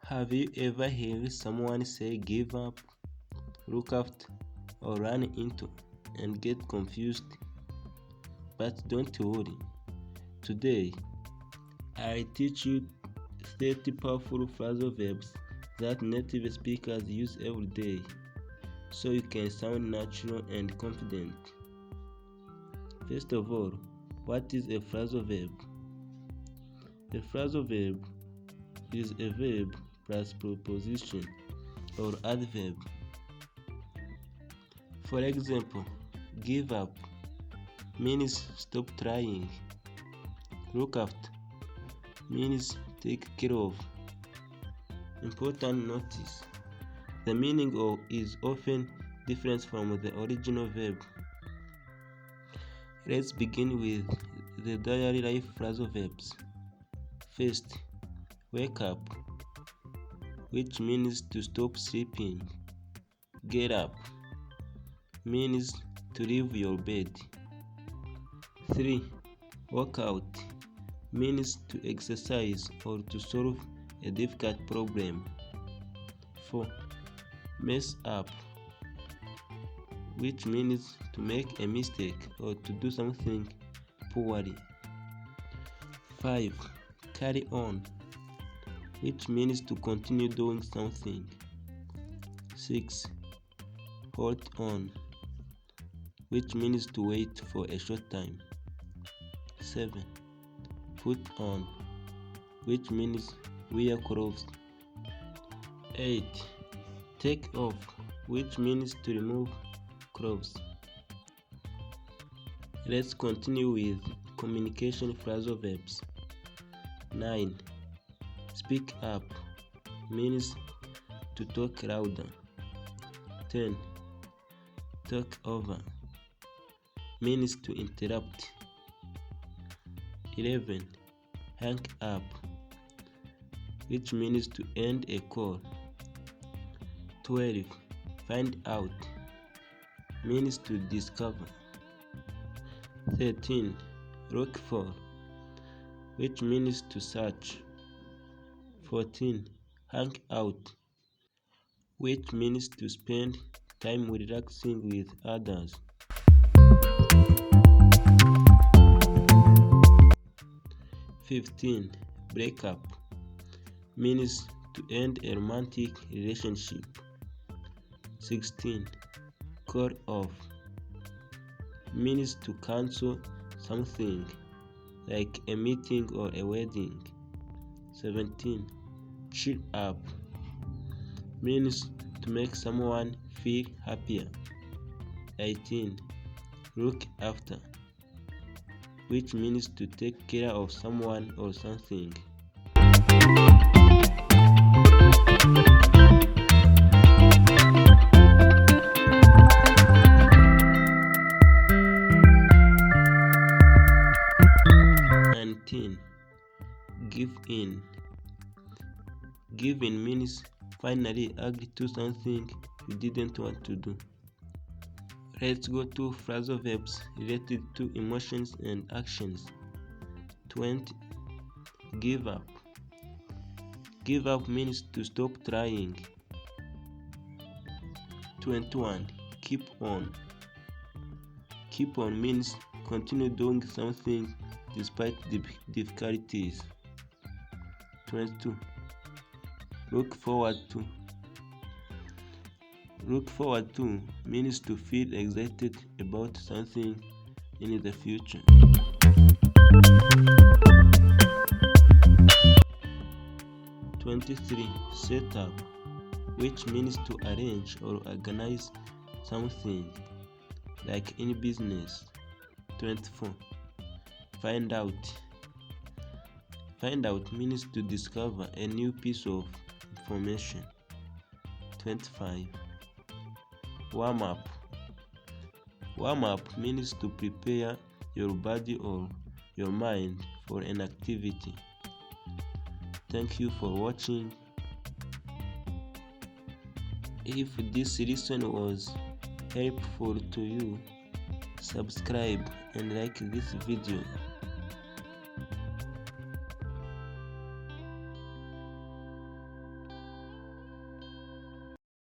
Have you ever heard someone say give up, look out, or run into and get confused? But don't worry. Today, I teach you 30 powerful phrasal verbs that native speakers use every day so you can sound natural and confident. First of all, what is a phrasal verb? A phrasal verb is a verb plus preposition or adverb. For example, give up means stop trying. Look out means take care of. Important notice: the meaning is often different from the original verb. Let's begin with the daily life phrasal verbs. First, wake up, which means to stop sleeping. Get up means to leave your bed. 3. Work out means to exercise or to solve a difficult problem. 4. Mess up, which means to make a mistake or to do something poorly. 5. Carry on, which means to continue doing something. 6. Hold on, which means to wait for a short time. 7. Put on, which means wear clothes. 8. Take off, which means to remove clothes. Let's continue with communication phrasal verbs. 9. Speak up means to talk louder. 10. Talk over means to interrupt. 11. Hang up, which means to end a call. 12. Find out means to discover. 13. Look for, which means to search. 14. Hang out, which means to spend time relaxing with others. 15. Break up means to end a romantic relationship. 16. Call off means to cancel something like a meeting or a wedding. 17. Cheer up means to make someone feel happier. 18. Look after, which means to take care of someone or something. Give in. Give in means finally agree to something you didn't want to do. Let's go to phrasal verbs related to emotions and actions. 20. Give up. Give up means to stop trying. 21. Keep on. Keep on means continue doing something despite the difficulties. 22. Look forward to. Look forward to means to feel excited about something in the future. 23. Set up, which means to arrange or organize something, like in business. 24. Find out. Find out means to discover a new piece of information. 25. Warm up. Warm up means to prepare your body or your mind for an activity. Thank you for watching. If this lesson was helpful to you, subscribe and like this video.